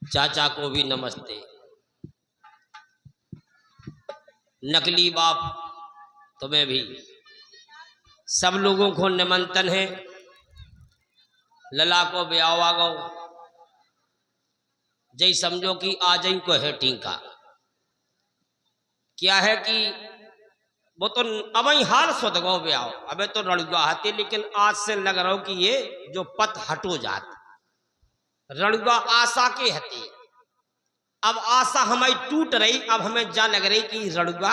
चाचा को भी नमस्ते। नकली बाप तुम्हें भी। सब लोगों को निमंत्रण है। लला को ब्याह आ गो जय समझो कि आ जाई को है टीका। क्या है कि वो तो अब ही हाल सुध गो ब्याह अबे तो रणुआ हती, लेकिन आज से लग रहा हो कि ये जो पत हटो जात रणुआ आशा के हती। अब आशा हमारी टूट रही, अब हमें जा लग रही कि रणुआ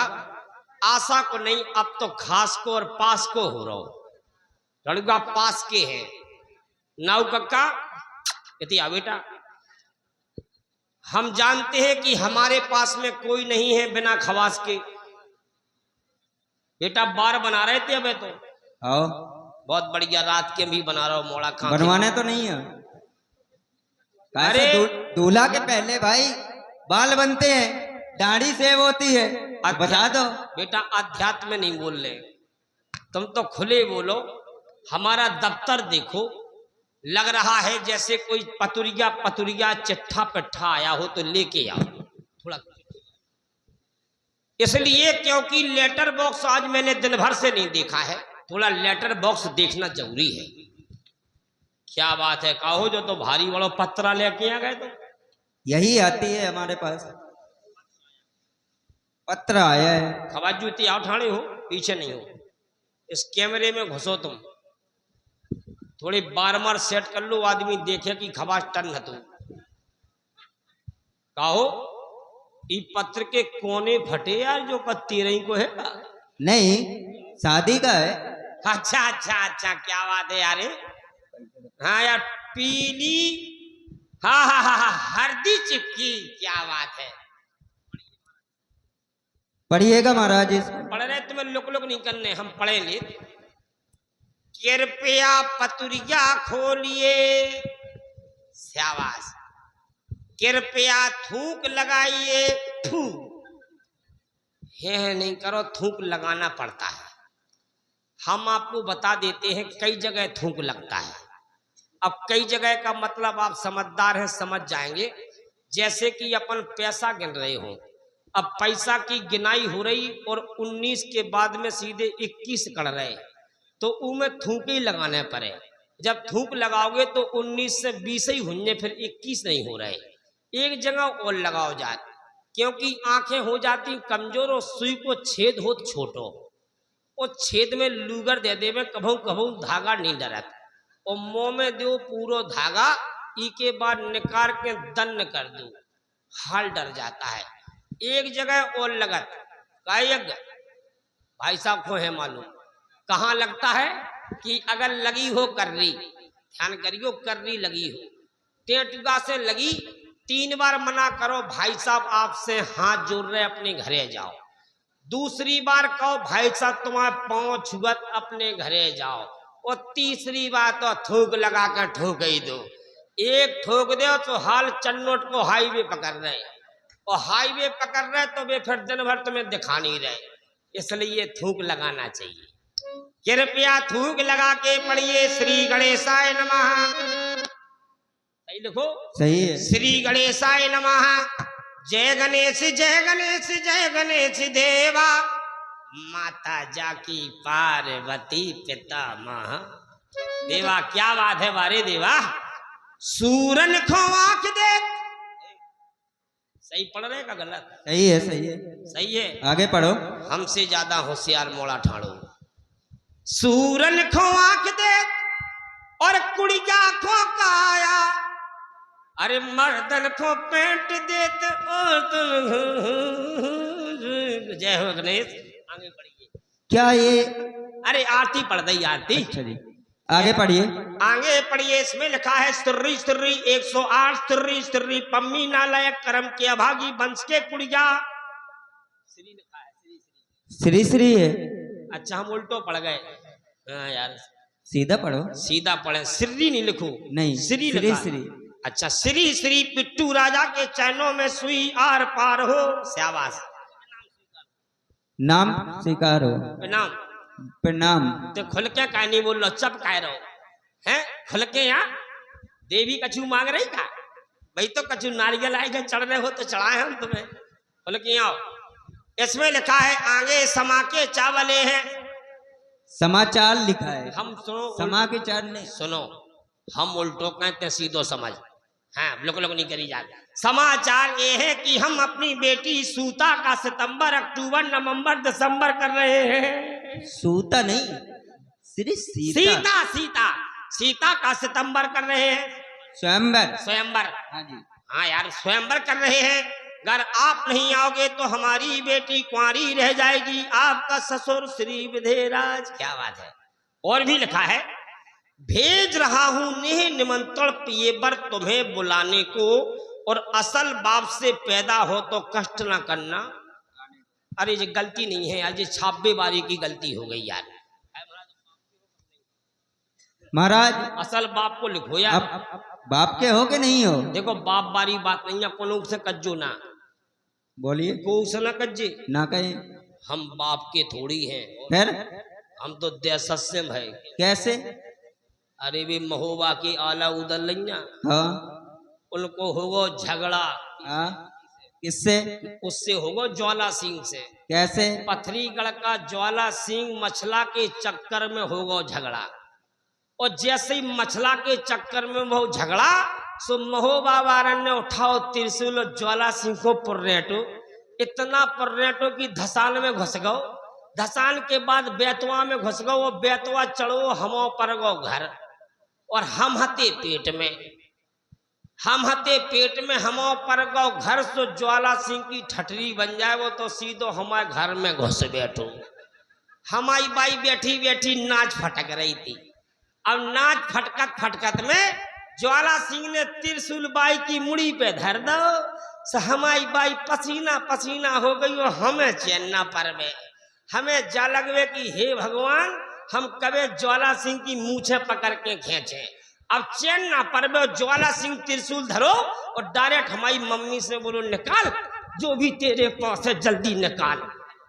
आशा को नहीं, अब तो खास को और पास को हो रहा। रणुआ पास के है नाउ कक्का कहती आ बेटा, हम जानते हैं कि हमारे पास में कोई नहीं है बिना खवास के। बेटा बार बना रहे थे अबे तो आओ बहुत बढ़िया, रात के भी बना रहा हूं मोड़ा खा बनवाने तो नहीं है। अरे दूल्हा के पहले भाई बाल बनते हैं, दाढ़ी सेव होती है, बता दो। बेटा अध्यात्म में नहीं बोल रहे, तुम तो खुले बोलो। हमारा दफ्तर देखो, लग रहा है जैसे कोई पतुरिया पतुरिया चिट्ठा पिट्ठा आया हो तो लेके आओ थोड़ा। इसलिए क्योंकि लेटर बॉक्स आज मैंने दिन भर से नहीं देखा है, थोड़ा लेटर बॉक्स देखना जरूरी है। क्या बात है, कहो जो तो भारी बड़ो पत्रा लेके आ गए तो यही आती है हमारे पास, पत्र आया है। खबर जूती आओ ठाणे हो, पीछे नहीं हो। इस कैमरे में घुसो तुम, थोड़ी बार बार सेट कर लो, आदमी देखे कि खबास टन है। तुम कहो ई पत्र के कोने फटे यार, जो पत्ती रही को है नहीं शादी का है। अच्छा अच्छा अच्छा, क्या बात है यार। हाँ यार पीली, हाँ हाँ हाँ हाँ हल्दी चिपकी, क्या बात है। पढ़िएगा महाराज। पढ़ रहे तुम्हें लुक लुक नहीं करने, हम पढ़ेंगे। कृपया पतुरिया खोलिए, शाबाश। कृपया थूक लगाइए, थू है नहीं करो, थूक लगाना पड़ता है। हम आपको बता देते हैं कई जगह थूक लगता है। अब कई जगह का मतलब आप समझदार हैं, समझ जाएंगे। जैसे कि अपन पैसा गिन रहे हो, अब पैसा की गिनाई हो रही और 19 के बाद में सीधे 21 कर रहे, तो उनमें थूक ही लगाने पड़े। जब थूक लगाओगे तो 19 से 20 ही होंगे, फिर 21 नहीं हो रहे। एक जगह और लगाओ जाए, क्योंकि आंखें हो जाती कमजोर और सुई को छेद हो छोटो, और छेद में लूगर दे दे में कभू कभू धागा नहीं डरत, और मुंह में दो पूरो धागा, ई के बाद निकाल के दन्न कर दो, हाल डर जाता है। एक जगह और लगत कायग भाई साहब को है मालूम कहाँ लगता है कि अगर लगी हो कर्री, ध्यान करियो कर्री लगी हो, टेटुगा से लगी, 3 बार मना करो भाई साहब आपसे हाथ जोड़ रहे अपने घरे जाओ। दूसरी बार कहो भाई साहब तुम्हारे पांव छुअत अपने घरे जाओ, और तीसरी बार तो थूक लगा कर ठोक ही दो। एक ठोक दो तो हाल चन्नोट को हाईवे पकड़ रहे, और हाईवे पकड़ रहे तो वे फिर दिन भर तुम्हें दिखा नहीं रहे। इसलिए थूक लगाना चाहिए। कृपया थूक लगा के पढ़िए श्री गणेशाय नमः। सही लिखो, सही है। श्री गणेशाय नमः। जय गणेश जय गणेश जय गणेश देवा, माता जाकी पार्वती पिता महा देवा। क्या बात है बारे देवा, सूरन को आंख दे। सही पढ़ रहे का गलत? सही है सही है सही है। आगे पढ़ो। हमसे ज्यादा होशियार मोड़ा ठाड़ो। सूरन को आंख दे और कुड़िया को काया, अरे मर्दन को पेंट देते और जय हो गणेश। आगे पढ़िए। क्या ये? अरे आरती पढ़ दी आरती। अच्छा जी आगे पढ़िए। आगे पढ़िए। इसमें लिखा है स्त्री स्त्री 108 स्त्री स्त्री पम्मी नालायक कर्म के अभागी वंश के कुड़िया। श्री लिखा है, श्री श्री है। अच्छा हम उल्टो पढ़ गए। हाँ यार सीधा पढ़ो। सीधा पढ़े, श्री नहीं लिखो, नहीं श्री श्री श्री। अच्छा श्री श्री पिट्टू राजा के चैनों में सुई आर पार हो। शाबाश। नाम स्वीकार हो। प्रणाम। प्रणाम। तो खुल के कह नहीं बोल लो, चप कह रहो हैं खुल के। यहाँ देवी कछु मांग रही का भाई तो कछु नारियल आएगा चढ़ रहे हो तो चढ़ाए हम तुम्हें। बोले कि आओ, इसमें लिखा है आगे समा के चावले हैं। समाचार लिखा है, हम सुनो समा के चार ने। सुनो, हम उल्टो कहते सीधो समझ। हाँ, लोग नहीं करी जाते। समाचार ये है कि हम अपनी बेटी सूता का सितंबर, अक्टूबर, नवंबर, दिसंबर कर रहे हैं। सूता नहीं, श्री सीता। सीता सीता सीता का सितंबर कर रहे हैं। स्वयंवर। स्वयंवर। हाँ जी। हाँ यार, स्वयंवर कर रहे हैं। अगर आप नहीं आओगे तो हमारी बेटी कुंवारी रह जाएगी। आपका ससुर श्री विधेयराज। क्या बात है। और भी लिखा है, भेज रहा हूं नेह निमंत्रण पिए बर तुम्हें बुलाने को, और असल बाप से पैदा हो तो कष्ट ना करना। अरे ये गलती नहीं है यार, ये छापे बारी की गलती हो गई यार। महाराज असल बाप को लिखो यार। अब बाप के हो के नहीं हो? देखो, बाप बारी बात नहीं है, कोनो से कज्जो ना बोलिए। को से ना कज्जे ना कहे। हम बाप के थोड़ी हैं, फिर हम तो देशस्यम है। कैसे? अरे वे महोबा की आला उदल लइया, हाँ उनको होगो झगड़ा। हाँ, किससे? उससे होगो ज्वाला सिंह से। कैसे? पथरीगढ़ का ज्वाला सिंह मछला के चक्कर में होगो झगड़ा, और जैसे ही मछला के चक्कर में वो झगड़ा, सो महोबा वारन ने उठाओ त्रिशूल और ज्वाला सिंह को पर्रेटो। इतना पर्रेटो की धसान में घुस गो। धसान के बाद बेतवा में घुस गो। वो बेतवा चढ़ो हमो पर गो घर, और हम हते पेट में। हम हते पेट में हमो पर गो घर, सो ज्वाला सिंह की ठठरी बन जाए वो तो सीधो हमारे घर में घुस बैठो। हमारी बाई बैठी बैठी नाच फटक रही थी। अब नाच फटकत फटकत में ज्वाला सिंह ने त्रिशूल बाई की मुड़ी पे धर दो। सो हमारी बाई पसीना पसीना हो गई, और हमें चैन ना परवे। हमें जा लगवे कि हे भगवान, हम कबे ज्वाला सिंह की मूछे पकड़ के खींचे। अब चैन ना परवे, ज्वाला सिंह त्रिशूल धरो और डायरेक्ट हमारी मम्मी से बोलो निकाल, जो भी तेरे पास है जल्दी निकाल।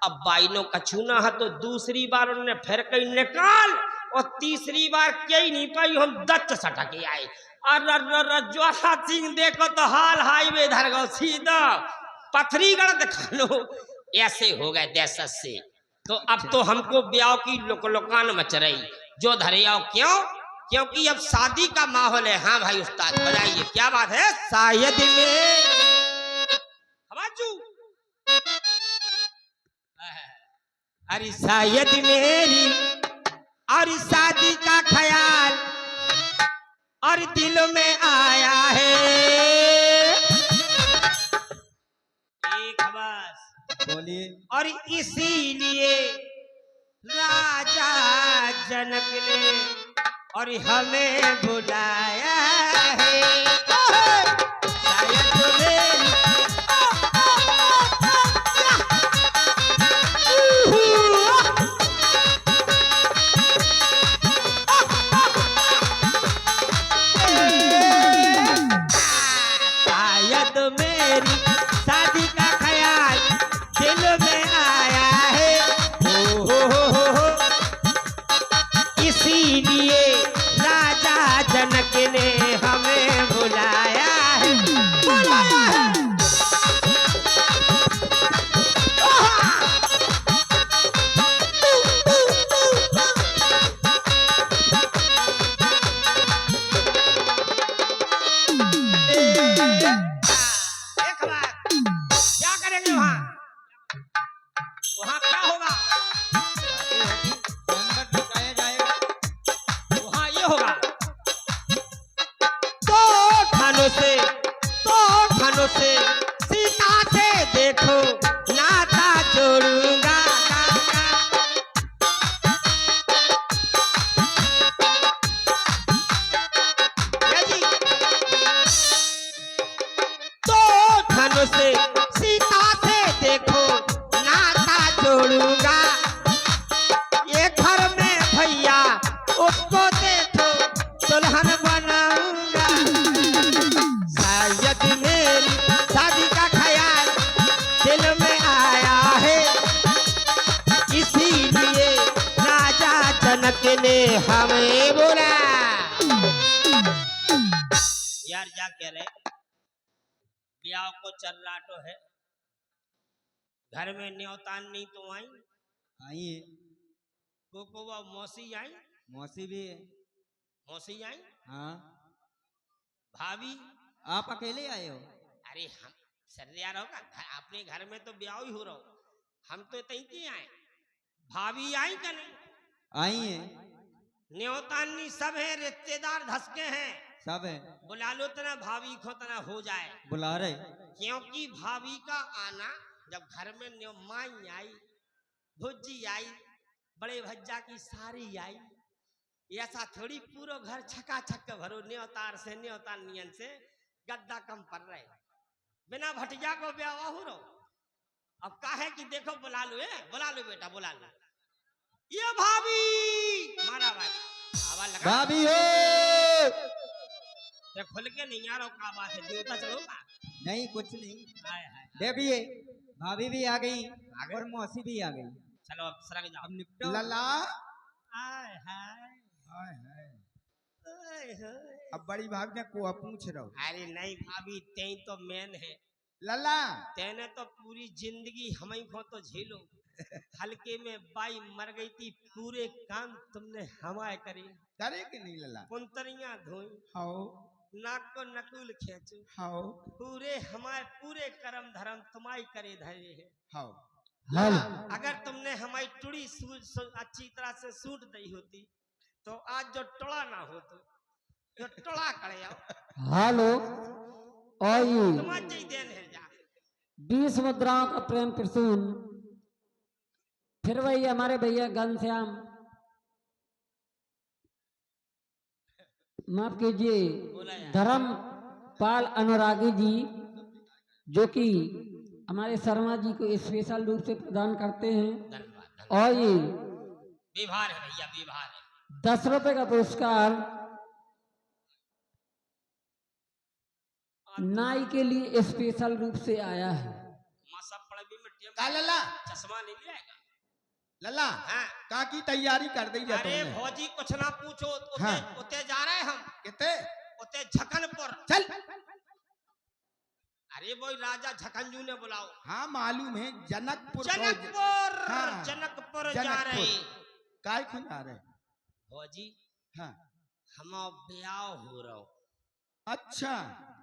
अब बाई नो कछू ना है, तो दूसरी बार उन्होंने फिर कही निकाल, और तीसरी बार कही नहीं पाई, हम दत्त सटके आए। अरे ज्वाला सिंह देखो तो हाल हाईवे धर गो सीधा पथरीगढ़ दिखा लो। ऐसे हो गए दहशत से। तो अब तो हमको ब्याह की लुकान मच रही, जो धरे आओ। क्यों? क्योंकि अब शादी का माहौल है। हाँ भाई उस्ताद बताइए क्या बात है। शायद में अरे शायद मेरी और शादी का ख्याल और दिल में आया है। एक बस बोलिए। और इसीलिए राजा जनक ने और हमें बुलाया है। शायद मेरी शादी का ख्याल दिल में आया है। हो इसीलिए राजा जनक ने हमें बुलाया है। बुलाया है। वहां क्या होगा? वहां ये होगा, दो थानों से सीता से देखो नाता जोड़ूंगा। दो थानों से सीता से देखो जोड़ूंगा। ये घर में भैया उसको देखो दुल्हन बनाऊंगा। शायद मेरी शादी का ख्याल दिल में आया है। इसीलिए राजा जनक ने हमें बोला। यार क्या कह रहे ब्याह को चर्राटो है, घर में न्योतान नहीं तो आई, आई है, को वो मौसी आई, मौसी भी है। मौसी आई, हाँ, भाभी। आप अकेले आए हो? अरे हम सर्दियार होगा, अपने घर में तो ब्याह ही हो रहा हो, हम तो तई के आए। भाभी आई का नहीं? आई है, न्योतानी सब है, रिश्तेदार धसके हैं, सब है। बुला लो तना भाभी को तना हो जाए, बुला रहे। क्योंकि भाभी का आना जब घर में माई आई, भुज्जी आई, बड़े भज्जा की सारी आई, ऐसा थोड़ी पूरा घर छका छक भरो न्योतार से न्योतान नियन से गद्दा कम पड़ रहे, बिना भटिया को ब्याह हो रहो। अब का है कि देखो बुला लो, बुला लो बेटा बुला लो, ये भाभी मारा बात आवाज लगा, भाभी हो। ये खुल के नहीं आ रहा का बात है, देवता चलोगा? नहीं कुछ नहीं। हाय हाय, देखिए भाभी भी आ गई और मौसी भी आ गई। चलो अब सरक जाओ, अब निपटो। लला हाय हाय हाय हाय, हाय हाय। अब बड़ी भाभी ने को पूछ रहा हूँ। अरे नहीं भाभी, तेई तो मैन है, लला तेने तो पूरी जिंदगी हमें को तो झेलो, हल्के में बाई मर गई थी, पूरे काम तुमने हमारे करे, करे कि नहीं लला? पुंतरियां धोई, हाओ नाक को नकुल खेचो, हाओ पूरे हमारे पूरे कर्म धर्म तुम्हारी करे धरे है। हाओ, अगर तुमने हमारी टुड़ी अच्छी तरह से सूट दी होती तो आज जो टोला ना हो तो जो टोला करे आओ। हेलो, आइए। तुम्हारी देन है जा 20 मुद्राओं का प्रेम प्रसून, फिर वही हमारे भैया घनश्याम, माफ कीजिए, धर्मपाल अनुरागी जी, जो कि हमारे शर्मा जी को स्पेशल रूप से प्रदान करते हैं। धन्यवाद, और ये व्यवहार है भैया, व्यवहार है। 10 रुपए का पुरस्कार नाई के लिए स्पेशल रूप से आया है। मासा पड़वी में का लला चश्मा नहीं मिलेगा। लला हाँ। का की तैयारी कर दी अरे तुमने? भौजी कुछ ना पूछो, उते, हाँ। उते जा रहे हम, कितने? उते झकनपुर। चल। अरे वो राजा झकंजू ने बुलाओ। हाँ मालूम है, जनकपुर जनकपुर, हाँ। जनकपुर जा रहे। काय खुद आ रहे? भौजी हाँ हम ब्याह हो रहा, अच्छा,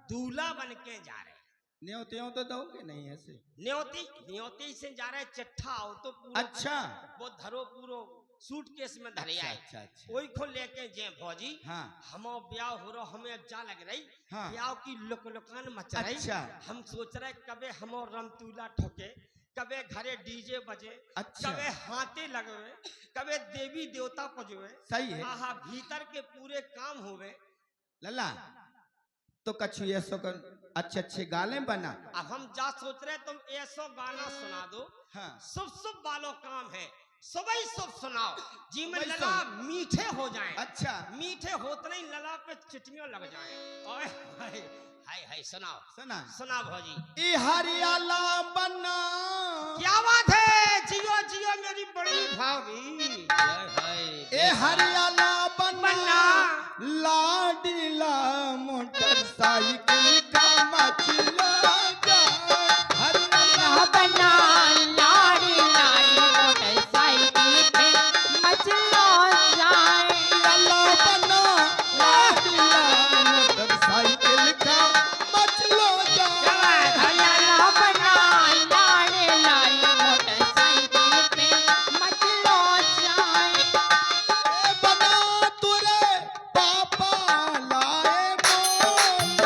दूल्हा बन के जा रहे। न्योते तो दोगे नहीं ऐसे? न्योती न्योती से जा रहे, चिट्ठा आओ तो पूरा अच्छा, वो धरो पूरो सूटकेस में धरे आए, अच्छा अच्छा, वही को लेके जे भौजी हाँ हम ब्याह हो रहा, हमें अच्छा लग रही, हाँ। ब्याह की लुक लुकान मच रही। अच्छा। हम सोच रहे कबे हम रमतूला ठोके, कबे घरे डीजे बजे, अच्छा। कबे हाथे लगवे, कबे देवी देवता पजवे, सही है। आहा भीतर के पूरे काम होवे। लला तो कछु ऐसो कर अच्छे अच्छे गाले बना। अब हम जा सोच रहे तुम ऐसो गाना सुना दो, हाँ शुभ शुभ वालों काम है, सुबह ही शुभ सुनाओ जी में सुबह ही लला मीठे हो जाएं। अच्छा, मीठे होते नहीं लला पे चिटियों लग जाएं। ओए हाय हाय हाय, सुनाओ सुना। सुना भौजी। ई हरियाला बना, क्या बात है, जियो जियो मेरी बड़ी भाभी। हाय हाय, ए हरियाला बना, लाडीला मोटरसाइकिल का मचला जा। हरियाला बना लाड़ी लाड़ी मोटरसाइकिल पे मचलो जाए। बना, लाडीला मोटरसाइकिल का मचलो जा। हरियाणा बना लाड़ी लाड़ी मोटरसाइकिल पे मचलो जाए। ए बना तुरे पापा लाए मोल,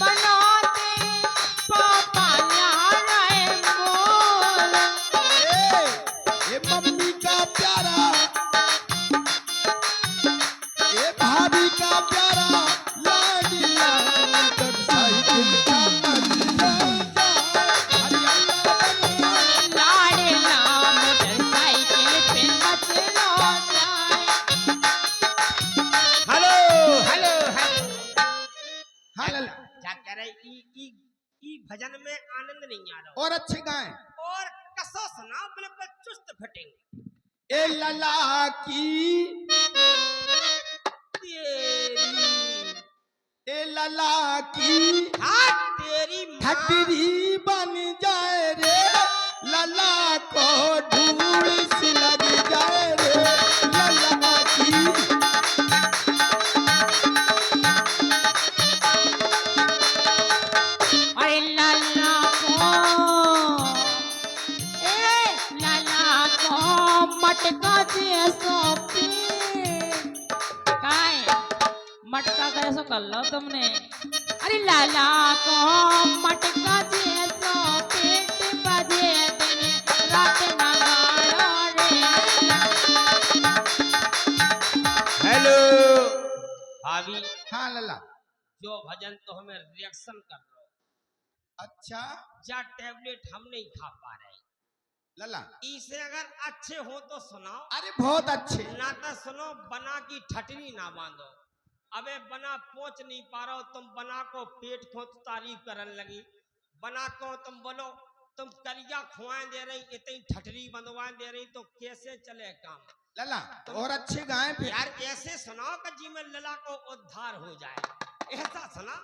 बनाते पापा लाए मोल। ए मम्मी का प्यारा, ए भाभी का प्यारा, लाडीला मोटरसाइकिल का मचला जा। हरियाणा बना, लाड़ी ला मोटरसाइकिल पे मचलो जाए। Hello hello hello. हाँ लला, क्या कह रहे, ई भजन में आनंद नहीं आ रहा और अच्छे गाएं। और कसो सुनाओ, बिल्कुल चुस्त फिटिंग। ए लला की, तेरी ए लला की, हाँ तेरी ठटरी बन जाए रे लला को धूल सी लग जाए रे लला की। अरे लाला को मटका जैसो काय मटका कैसो कर लो तुमने। अरे लाला को मटका जैसो पेट बजे दिन रात नगाड़ो रे। हेलो भाभी, हाँ लला। जो भजन तो हमें रिएक्शन कर रहे हो, अच्छा या टेबलेट हम नहीं खा पा रहे, लला। इसे अगर अच्छे हो तो सुनाओ, अरे बहुत अच्छे। ना तो सुनो बना की ठटनी ना बांधो। अबे बना पहुंच नहीं पा रहा हो तुम, बना को पेट को तारीफ करने लगी, बना को तुम बोलो तुम कलिया खुआएं दे रही, इतनी ठटरी बंधवाएं दे रही, तो कैसे चले काम लला? और अच्छे गाए फिर यार। ऐसे सुनाओ कि जी में लला को उद्धार हो जाए, ऐसा सुना।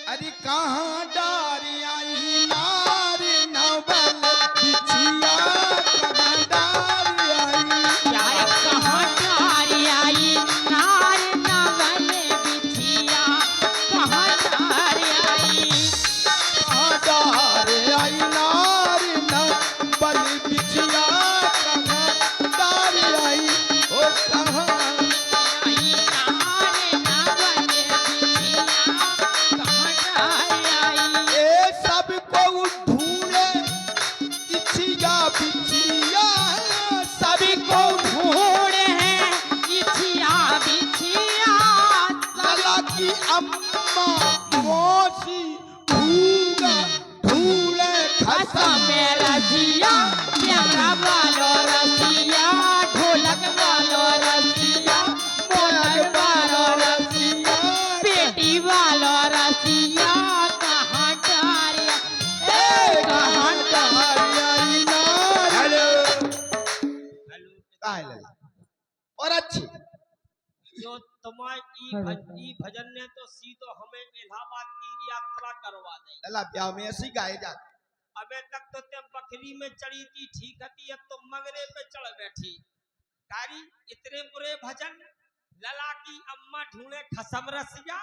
अरे कहाँ डारी आई नार नवल बिछिया, कहाँ डारी आई। यार कहाँ डारी आई नार नवल बिछिया, कहाँ डारी आई। कहाँ डारी आई नार नवल बिछिया, कहाँ डारी आई। ओ कहाँ आई नार नवल बिछिया, कहाँ डारी आई। ए सबको ढूंढे बिछिया बिछिया, सभी को ढूंढे हैं बिछिया बिछिया। लला की अम्मा मौसी भूगा ढूंढे खसा खसम। में रसिया, कैमरा वालो रसिया, ढोलक वालो रसिया, मोलक वालो रसिया, पेटी वालो रसिया, कहाँ डारिया ए कहाँ डारिया। हेलो काहे लला? और अच्छे जो तुम्हारी ई भजन ने तो सीधो हमें इलाहाबाद की यात्रा करवा दी। लला ब्याह में ऐसी गाए जाते। अबे तक तो ते बकरी में चढ़ी थी ठीक थी, अब तो मगरे पे चढ़ बैठी। कारी इतने बुरे भजन, लला की अम्मा ढूंढे खसम रसिया।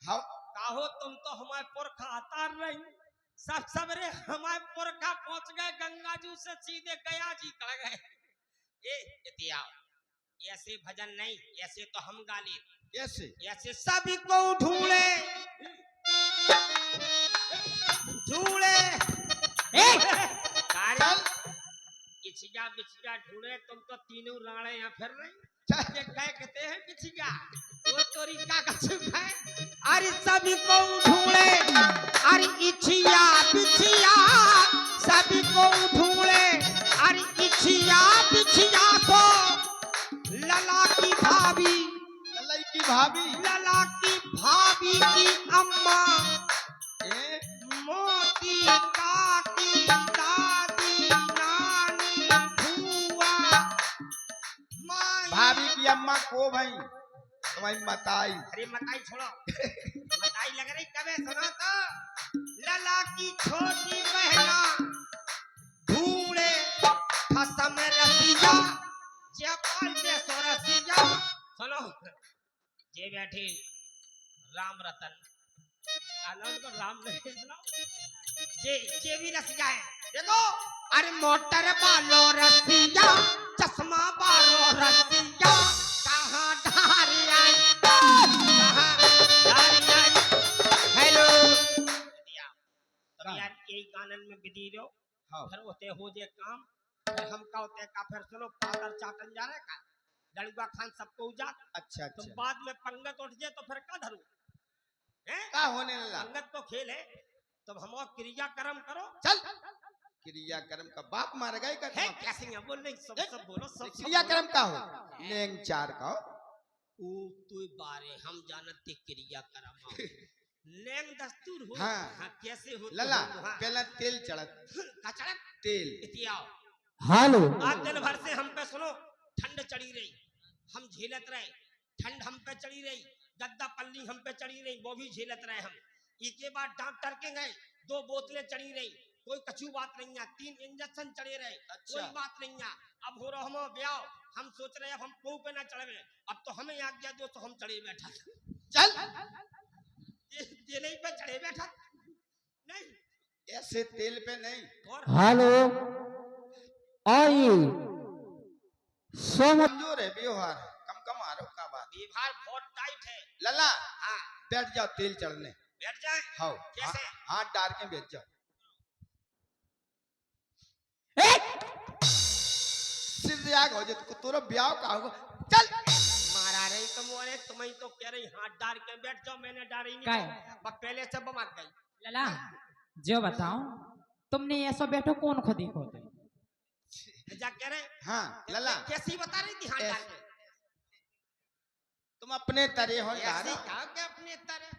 हाँ काहो तुम तो हमारे पुरखा हतार रही, सब सबरे हमारे पुरखा पहुंच गए गंगा जी से सीधे गया जी कर गए। इतिया ऐसे भजन नहीं, ऐसे तो हम गा ले, कैसे? ऐसे सभी को ढूंढे ढूंढे चल बिछिया बिछिया ढूंढे, तुम तो तीनों राणे यहाँ फिर रही। चल ये कह कहते हैं बिछिया, वो तोरी का कछु है। अरे सभी को ढूंढे, अरे इछिया बिछिया, सभी को ढूंढे, अरे इछिया बिछिया को। लला की भाभी, ललाई की भाभी लला की भाभी की अम्मा, ए मोती काकी दादी नानी बुआ माई। भाभी की अम्मा को भाई तुम्हारी मताई। अरे मताई छोड़ो, मताई लग रही कबे सुना तो। लला की छोटी बहना ढूंढे खसम रसिया, जयपाल जे सो रसिया। सुनो जे बैठे राम रतन, आनंद को राम नहीं सुनाओ, जे भी रसिया है देखो। अरे मोटर बालो रसिया, चश्मा बालो रसिया, कहाँ डारी आई, कहाँ डारी आई। हेलो तो यार यही गानन में बिदी रहो। हाँ फिर होते हो जे काम, फिर हम का होते का फिर सुनो पादर चाटन जा रहे का लड़ुआ खान सबको उजात। अच्छा तुम अच्छा बाद में पंगत उठ जाए तो फिर का धरू हैं? का होने लला? पंगत तो खेल है, तुम हम क्रिया कर्म करो। चल क्रिया कर्म का बाप मार गए का है कैसे यहाँ बोल नहीं, सब बोलो, सब क्रिया कर्म का हो लेंग चार का हो। ओ तू बारे हम जानते क्रिया कर्म नेंग दस्तूर हो। हाँ। हाँ कैसे हो लला हाँ। पहला तेल चढ़त कचड़क तेल इतियाओ। हेलो आज दिन भर से हम पे सुनो ठंड चढ़ी रही, हम झेलत रहे, ठंड हम पे चढ़ी रही, गद्दा पल्ली हम पे चढ़ी रही, वो भी झेलत रहे हम। इसके बाद डॉक्टर के गए, 2 बोतलें चढ़ी रही, कोई कछु बात नहीं है। 3 इंजेक्शन चढ़े रहे, कोई बात नहीं है। अब हो रहा हम ब्याह, हम सोच रहे अब हम पऊ पे ना चढ़े, अब तो हमें आज्ञा दो तो हम चढ़े बैठा। चल ये नहीं पे चढ़े बैठा नहीं, ऐसे तेल पे नहीं। और हेलो आइए सोम कमजोर है व्यवहार, कम कम आरो का बात। व्यवहार बहुत टाइट है। लला हाँ बैठ जाओ तेल चढ़ने। बैठ जाए। हाँ कैसे? हाथ डाल के बैठ जाओ। सिर त्याग हो जाए तो तोरा ब्याह का होगा। चल मारा रही तुम, अरे तुम्हें तो कह रही हाथ डाल के बैठ जाओ, मैंने डाल ही नहीं। काय? बस पहले से बमात गई। लला जो बताओ तुमने ऐसा बैठो कौन को देखो थे? जा कह रहे हाँ लला कैसी बता रही थी हाथ डाल के? तुम अपने तरह हो यार। ऐसी कहा कि अपने तरह।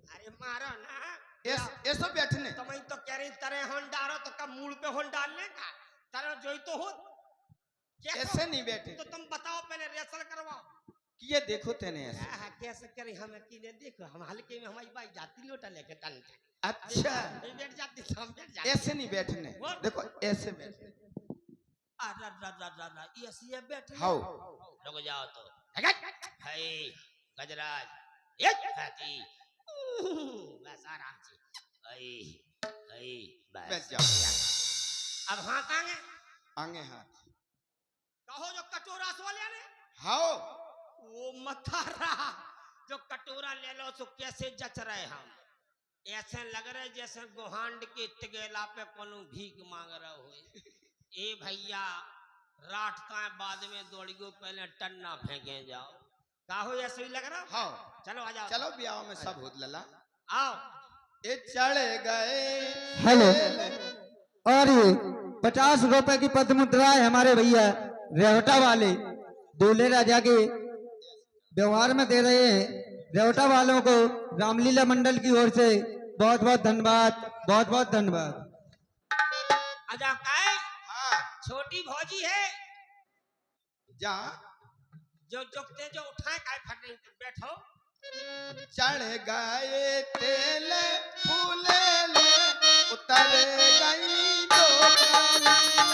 अरे मारो ना, ऐसा बैठने तुम्हें तो कह रही तरह होन डालो तो कब मूड पे होन डालने का तरह जोई तो हो। ऐसे नहीं बैठे तो तुम बताओ, पहले रिहर्सल करवाओ। कि ये देखो तेने ऐसे। कैसे करी हम अकेले देखो, हम हल्के में हमारी बाई जाती लोटा लेके टन के। अच्छा बैठ जाती तो हम बैठ जाते। ऐसे नहीं बैठने, देखो ऐसे बैठने। ये ऐसे बैठे। हाउ रुक जाओ तो। हाय गजराज, एक हाथी, बस आराम से। हाय हाय बैठ बस। जाओ। अब हाथ आगे आगे हाथ कहो, जो कटोरा वाले ने हाउ वो मथा रहा, जो कटोरा ले लो तो कैसे जच रहे हम। ऐसे लग रहे जैसे गोहांड के तिगेला पे कोनो भीख मांग रहे हो। ए भैया रात का बाद में दौड़ियो, पहले टन्ना फेंके जाओ। काहो ऐसे ही लग रहा? हाउ चलो आ जाओ। चलो ब्याह में सब होत लला। आओ। ये चढ़ गए। हेलो और ये 50 रुपए की पद मुद्रा है हमारे भैया रेवटा वाले दूल्हे राजा के व्यवहार में दे रहे हैं। रेवटा वालों को रामलीला मंडल की ओर से बहुत बहुत धन्यवाद, बहुत बहुत धन्यवाद। आजा काय हाँ छोटी भौजी है जा जो जुगते जो उठाए काय फट रही, तुम बैठो। चढ़ गए तेल फूले ले उतर गई दो कलियां।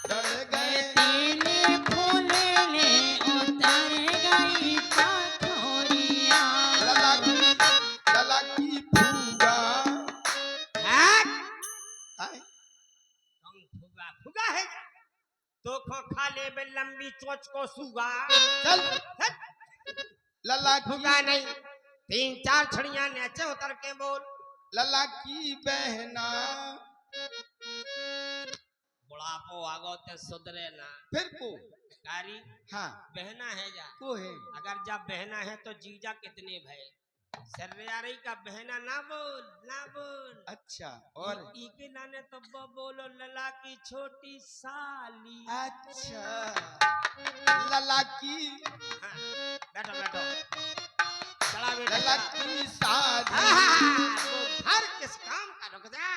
चढ़ गए तेले फूले ले उतर गई पाथोरिया। लला की फूगा। हाय फुगा फुगा है तो खा ले बे लंबी चोच को सुगा। चल लला की फुगा नहीं, 3-4 छड़ियां नीचे उतर के बोल। लला की बहना। बुढ़ापो आगो ते सुधरे ना फिर को कारी हाँ बहना है जा। को है। अगर जब बहना है तो जीजा कितने भय। सर्रेयारी का बहना ना बोल, ना बोल। अच्छा और इके नाने तो बोलो लला की छोटी साली। अच्छा लला की हाँ, बैठो बैठो चला बेटा लला चला। की शादी। वो घर किस काम का, रुक जा।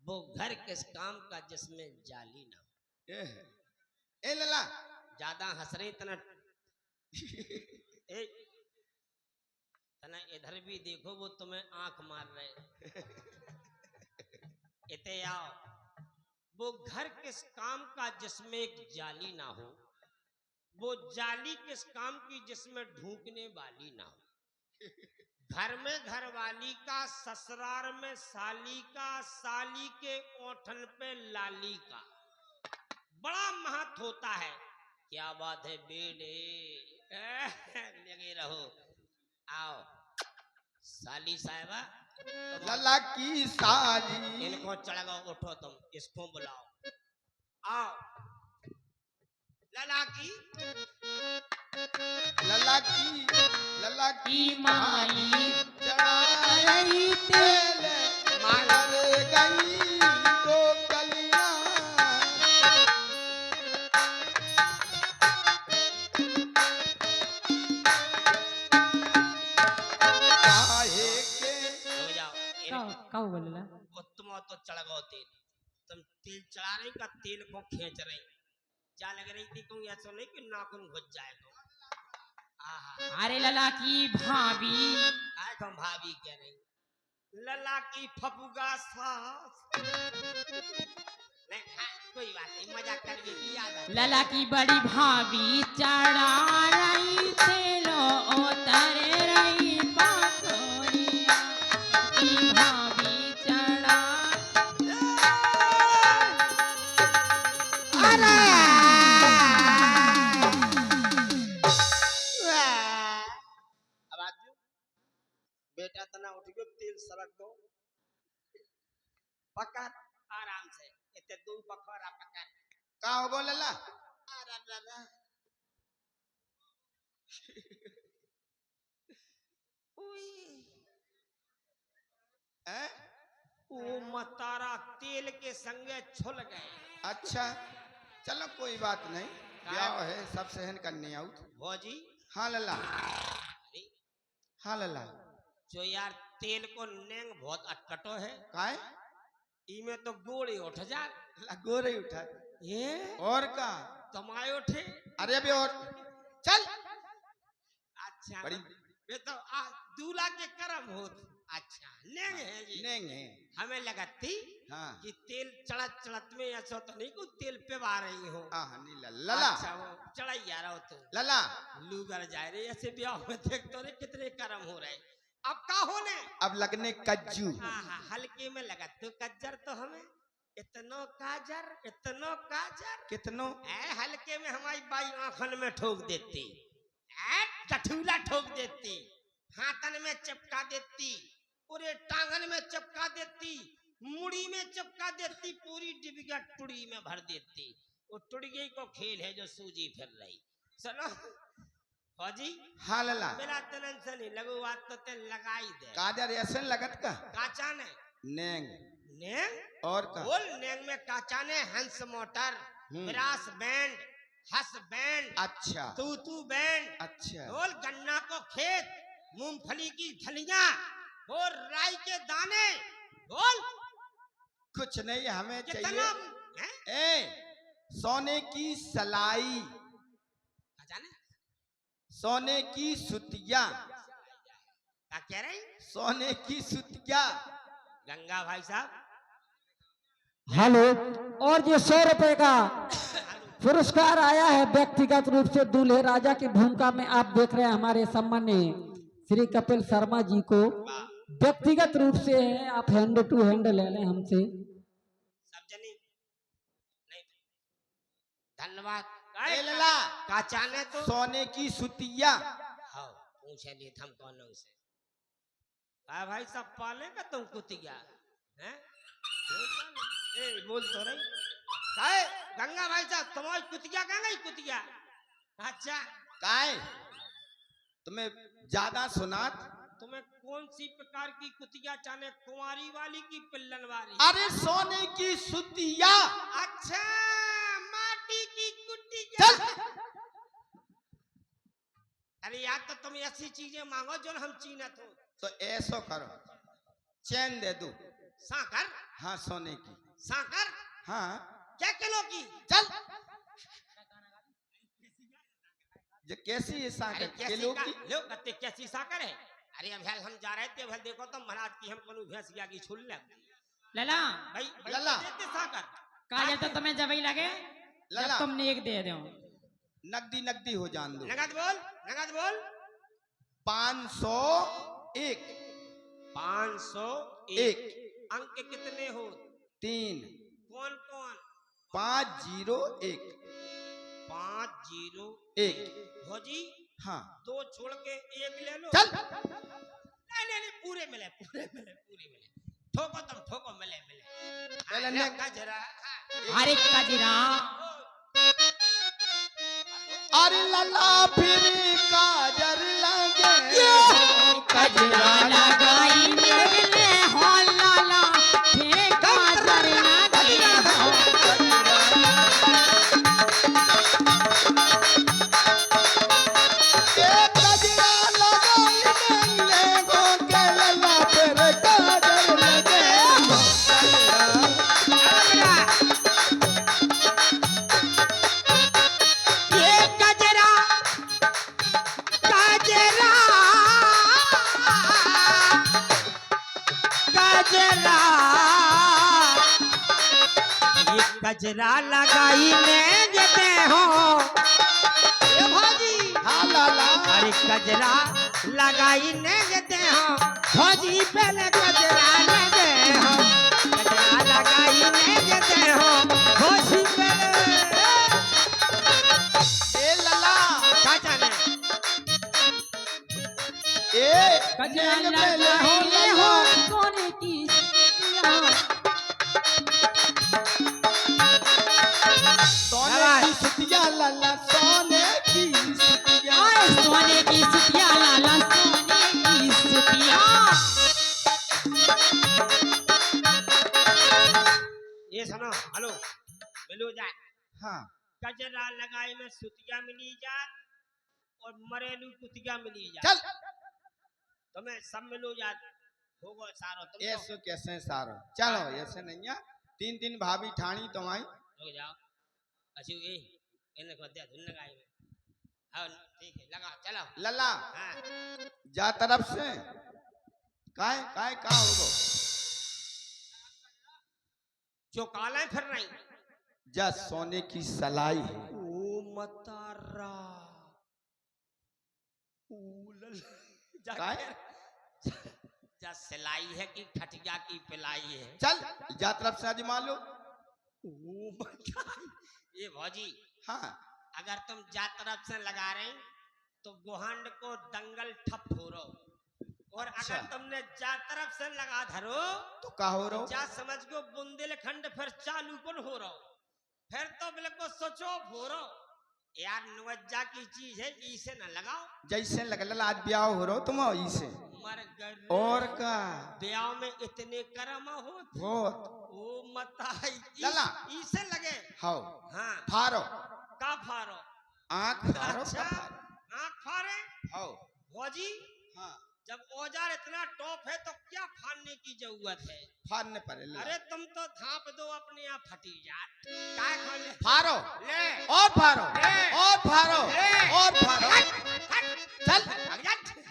वो घर किस काम का जिसमें जाली ना हो। ए लला ज्यादा हंस रही तना ए तना इधर भी देखो, वो तुम्हें आंख मार रहे। इते आओ। वो घर किस काम का जिसमें एक जाली ना हो, वो जाली किस काम की जिसमें ढूंकने वाली ना हो। घर में घरवाली का, ससुराल में साली का, साली के ओठन पे लाली का बड़ा महत्व होता है। क्या बात है बेटे, लगे रहो। आओ साली साहिबा, लला की शादी। इनको चढ़ाओ, उठो तुम, इसको बुलाओ। आओ लला की लला की माई चढ़ा रही तेल मर गई दो कलियां। काहे के हो जाओ। काऊ बोलला तुम तो चढ़ाओ तेल, तुम तेल तेल चढ़ा रही का तेल को खींच रही, क्या लग रही थी कहूँ ऐसा नहीं कि नाखून घुस जाएगा। अरे लला की भाभी, आए तुम भाभी कह रही, लला की फफूगा सास। नहीं कोई बात नहीं, मजाक कर भी याद है। लला की बड़ी भाभी चढ़ा रही तेलो उतर रही पाथोरिया की भाभी चढ़ा। अब आज बेटा तना उठ गयो, तेल सड़क दो, पकड़ आराम से, इतने दो पकड़ा पकड़। का हो गो लल्ला? हैं? वो मतारा तेल के संगे छुल गए। अच्छा चलो कोई बात नहीं, ब्याह है सब सहन करने आउट। भौजी हाँ लल्ला, अरे हाँ लल्ला। जो यार तेल को नेंग बहुत अटकटो है, काय इमे तो गोड़े उठ जा। गोरे उठा ये और का तमाए उठे। अरे अभी और चल अच्छा बड़ी ये तो दूल्हा के कर्म होत। अच्छा नेंग है जी, नेंग है। हमें लगा थी हाँ कि तेल चढ़त चढ़त में ऐसा तो नहीं कुछ तेल पे बा रही हो। नहीं लल्ला, अच्छा वो चढ़ाई जा रहा हो तो लल्ला लूगर जाए रे, ऐसे ब्याह में देख तो रे कितने कर्म हो रहे। अब का होने, अब लगने कज्जू। हाँ हल्के में लगा तो कज्जर तो हमें इतनो काजर कितनो हल्के में हमारी बाई आंखन में ठोक देती, कठूला ठोक देती, हाथन में चिपका देती, पूरे टांगन में चिपका देती, मुड़ी में चिपका देती, पूरी डिबिया टुड़ी में भर देती। वो टुड़गी को खेल है जो सूजी फिर रही। सुनो फौजी, हाँ लल्ला, मेरा तनन से नहीं लगो बात तो ते लगाई दे। काजर ऐसे लगत का काचा ने नेंग नेंग और का बोल, नेंग में काचा ने हंस मोटर, ब्रास बैंड, हस बैंड, अच्छा तू बैंड, अच्छा बोल गन्ना को खेत, मूंगफली की थलियां और राई के दाने, बोल कुछ नहीं हमें कितना चाहिए। ए सोने की सलाई, जाने सोने की सुतिया, क्या कह रहे हैं? सोने की सुतिया। गंगा भाई साहब हेलो। और ये 100 रुपए का पुरस्कार आया है व्यक्तिगत रूप से दूल्हे राजा की भूमिका में। आप देख रहे हैं हमारे सम्माननीय श्री कपिल शर्मा जी को व्यक्तिगत रूप से है, आप हैंड टू हैंड ले लें हमसे। सब जनी नहीं, धन्यवाद। ए लला, काचा ने तो सोने की सुतिया। हाँ पूछे नहीं थम कौन से भाई साहब पाले का तुम कुतिया हैं? ए बोल तो रही काहे गंगा भाई साहब, तुम्हारी कुतिया कहाँ गई कुतिया? अच्छा काय तुम्हें ज्यादा सुनात? तुम्हें कौन सी प्रकार की कुतिया चाहे, कुंवारी वाली की पिल्लन वाली? अरे सोने की सुतिया। अच्छा माटी की कुतिया। अरे यार तो तुम ऐसी चीजें मांगो जो हम चीनत हो। तो ऐसो करो, चैन दे दो। साकर? हाँ सोने की साकर हाँ। क्या किलो की? चल ये कैसी है अरे साकर कैसी किलो का की? लो कत्ते कैसी साकर है? अरे अब हम जा रहे थे, अब देखो तो महाराज की हम कोनो भैंस की छुल ले लला भाई लला। देते साकर का जाता तुम्हें जब ही लगे लला। जब तुमने एक दे दो। नकदी नकदी हो जान दो। नगद बोल, नगद बोल। 501 501 अंक कितने हो? 3 कौन कौन? 501 501 भौजी हाँ। 2 छोड़ के 1 ले लो। चल नहीं पूरे मिले पूरे मिले पूरे मिले। ठोको तुम ठोको, मिले मिले। पहले ने गजरा अरे कजरा अरे लला फिर काजर लगे कजरा लगाई मेरे हो लाला फिर काजर लगाई हो। कजरा लगाई ले गो के लला फिर काजर लगे। कजरा लगाई ने देते हो ए भाजी हाँ लाला अरे कजरा लगाई ने देते हो भाजी पहले कजरा लगे हो कजरा लगाई ने देते हो भाजी पहले ए लाला क्या जाने ए कजरा नेग पहले लगाई हो हो लाला सोने की सीटियाँ। सोने की सिटिया लाला सोने की सिटिया आए सोने की सीटियाँ लाला सोने की सीटियाँ। ये सुनो हेलो मिलो जाए हाँ कजरा लगाई में सुतिया मिली जात और मरेलू कुतिया मिली जात चल तुम्हें सब मिलो जात होगो सारो तुम तो ऐसो कैसे सारो चलो ऐसे नहीं है तीन तीन भाभी ठाणी तुम्हारी रुक जाओ अच्छी ये इन्हें को दे धुन लगाई में हाँ ठीक है लगा चलो लल्ला हाँ जा तरफ से काय का होगो जो काला फिर नहीं जा सोने की सलाई है ओ मतारा ओ लल जा काय जा सिलाई है कि खटिया की पिलाई है चल जा तरफ से आजमा लो ओ मतारा ये भौजी हाँ अगर तुम जा तरफ से लगा रहे तो गोहांड को दंगल ठप हो रो और अगर अच्छा। तुमने जा तरफ से लगा धरो तो का हो रहो जा समझ को बुंदेलखंड फिर चालू कौन हो रहा फिर तो बिल्कुल सोचो हो रहा यार नवज्जा की चीज है इसे न लगाओ जैसे लग लला आज ब्याह हो रहो तुम इसे मर गए और का ब्याह में इतने कर्म हो बहुत ओ मता लला। इसे लगे हाओ हाँ फारो का फारो आंख फारो अच्छा का फारो आँख फारे हाओ भौजी हाँ जब औजार इतना टॉप है तो क्या फाड़ने की जरूरत है फाड़ने पर लला। अरे तुम तो धाप दो अपने आप फटी जात काय खोले फारो ले और फारो ले। और फारो ले। और फारो चल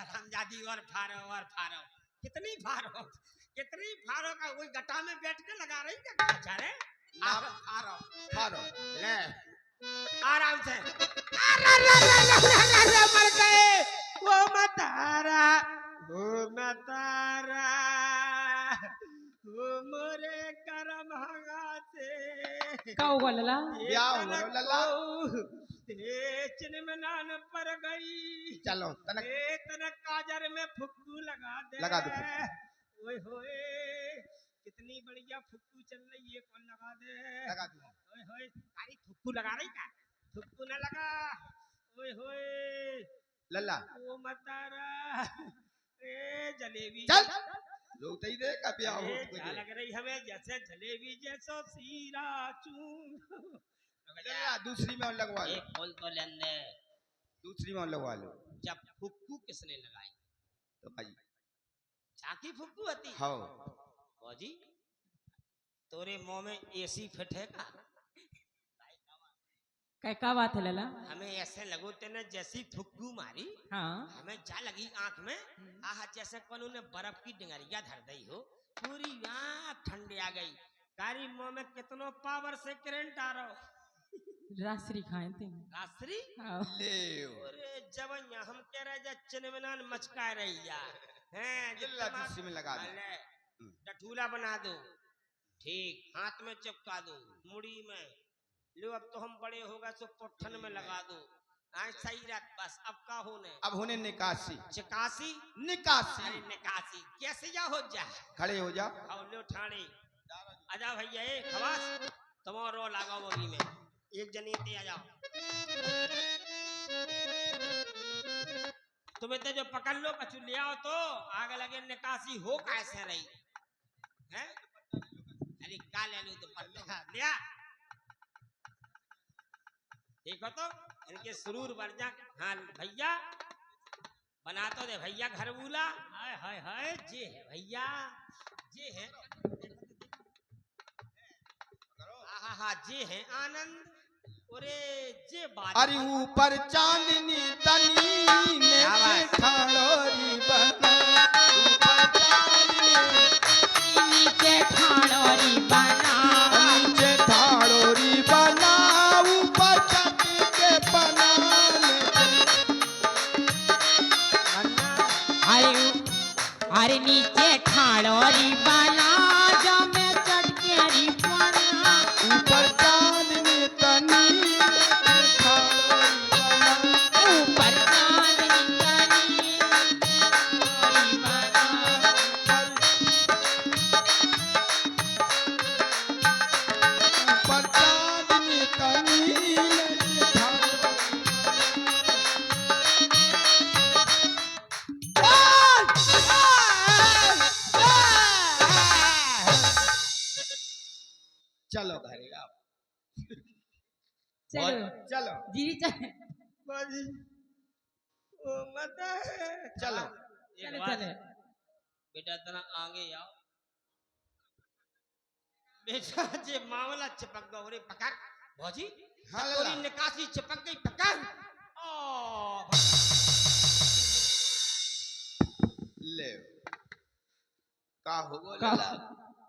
हरामजादी और फारो कितनी फारो का वही गटा में बैठ के लगा रही क्या बेचारे फारो फारो ले आराम से अरे मर गए वो मतारा वो मोरे करम हगाते का हुआ लला? ब्याह हो रहो लला चिनमनान पर गई चलो तनक तनक काजर में फुक्कू लगा दे फुक्कू। ओए होए कितनी बढ़िया फुक्कू चल रही है कौन लगा दे लगा दूँ ओए होए अरे फुक्कू लगा रही क्या फुक्कू न लगा ओए होए लल्ला ओ मतारा ए जलेबी चल लोग तई दे का ब्याह हो ए, तुझे। क्या लग रही हमें जैसे जलेबी जैसो सीरा चूम लल्ला दूसरी में और लगवा लो एक खोल तो लेने दूसरी में और लगवा लो जब फुक्कू किसने लगाई तो भाई झाकी फुक्कू होती हाओ फौजी तोरे मुंह में एसी फिट है का का बात है लला? हमें ऐसे लगो तेने जैसी फुक्कू मारी हाँ हमें जा लगी आंख में आह जैसे कौन ने बर्फ की डिंगरिया धर दी हो पूरी आंख ठंडी आ गई कारी मुंह में कितनो पावर से करंट आ रहा हो रासरी खाए थे। रासरी हाँ। ले अरे जवैया हम कह रहे जा चिनमनान मचका रही यार हैं लल्ला दूसरी में लगा दे अले टठूला बना दो ठीक हाथ में चिपका दो मुड़ी में लो अब तो हम बड़े हो गए सो पुट्ठन में लगा दो आज सही रख बस अब का होने अब होने निकासी चिकासी निकासी अरे निकासी कैसे जा हो जा खड़े हो जाओ और लो ठाणे आजा भैया ए खवास तुम्हारो रो लगाओ वही में एक जनी ते आ जाओ तुम्हें तो जो पकड़ लो कछु ले आओ तो आगे लगे निकासी हो कैसे रही है अरे का ले लो तो पट्टा लिया देखो तो इनके सुरूर वर्जा हाँ भैया बना तो दे भैया घर बुला हाय हाय हाय जे है भैया जे है हाँ जे है आनंद ओरे जे बात अरे ऊपर चांदनी तनी ने क्या बात? ठाड़ोरी बना ऊपर चांदनी नीचे ठाड़ोरी बना नीचे ठाड़ोरी री बाला जा में चटके री पाना ऊपर चांदनी तनी ठाड़ोरी बाला। ऊपर चांदनी तनी री बाला ऊपर चांदनी तनी ठाड़ोरी चलो घरे आओ चलो चलो जीरी चले बाजी ओ माता चलो चले चले बेटा तना आगे आओ बेटा जे मामला चिपक गयो रे पकड़ भौजी हाँ, तोरी लला। निकासी चिपक गई पकड़ ओ ले का हो गो का लला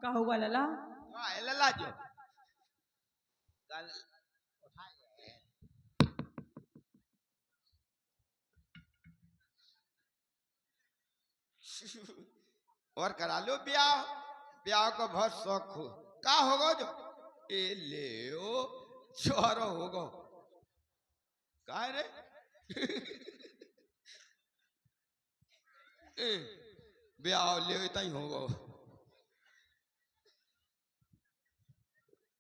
का हुआ लला का है लला जो कल और करा लो ब्याह ब्याह का बहुत शौक हो का होगा जो ए ले ओ चोर होगा का रे ए, ब्याह ले तई होगा